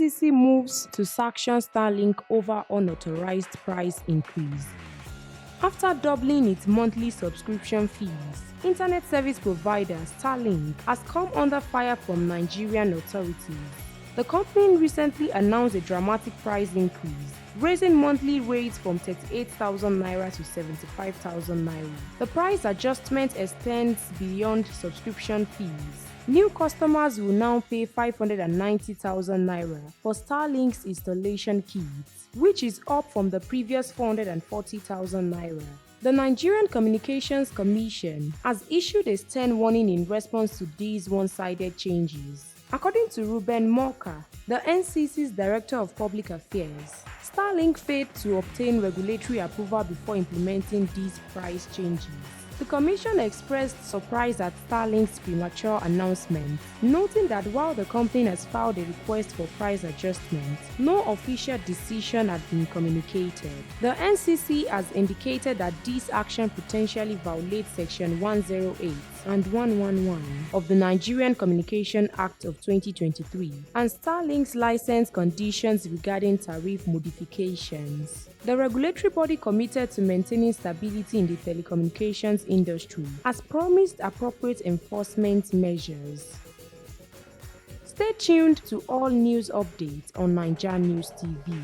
NCC moves to sanction Starlink over unauthorized price increase. After doubling its monthly subscription fees, internet service provider Starlink has come under fire from Nigerian authorities. The company recently announced a dramatic price increase, raising monthly rates from 38,000 naira to 75,000 naira. The price adjustment extends beyond subscription fees. New customers will now pay 590,000 naira for Starlink's installation kit, which is up from the previous 440,000 naira. The Nigerian Communications Commission has issued a stern warning in response to these one-sided changes. According to Ruben Moka, the NCC's Director of Public Affairs, Starlink failed to obtain regulatory approval before implementing these price changes. The Commission expressed surprise at Starlink's premature announcement, noting that while the company has filed a request for price adjustment, no official decision had been communicated. The NCC has indicated that this action potentially violates Section 108 and 111 of the Nigerian Communication Act of 2023 and Starlink's license conditions regarding tariff modifications. The regulatory body committed to maintaining stability in the telecommunications industry has promised appropriate enforcement measures. Stay tuned to all news updates on NaijaNews TV.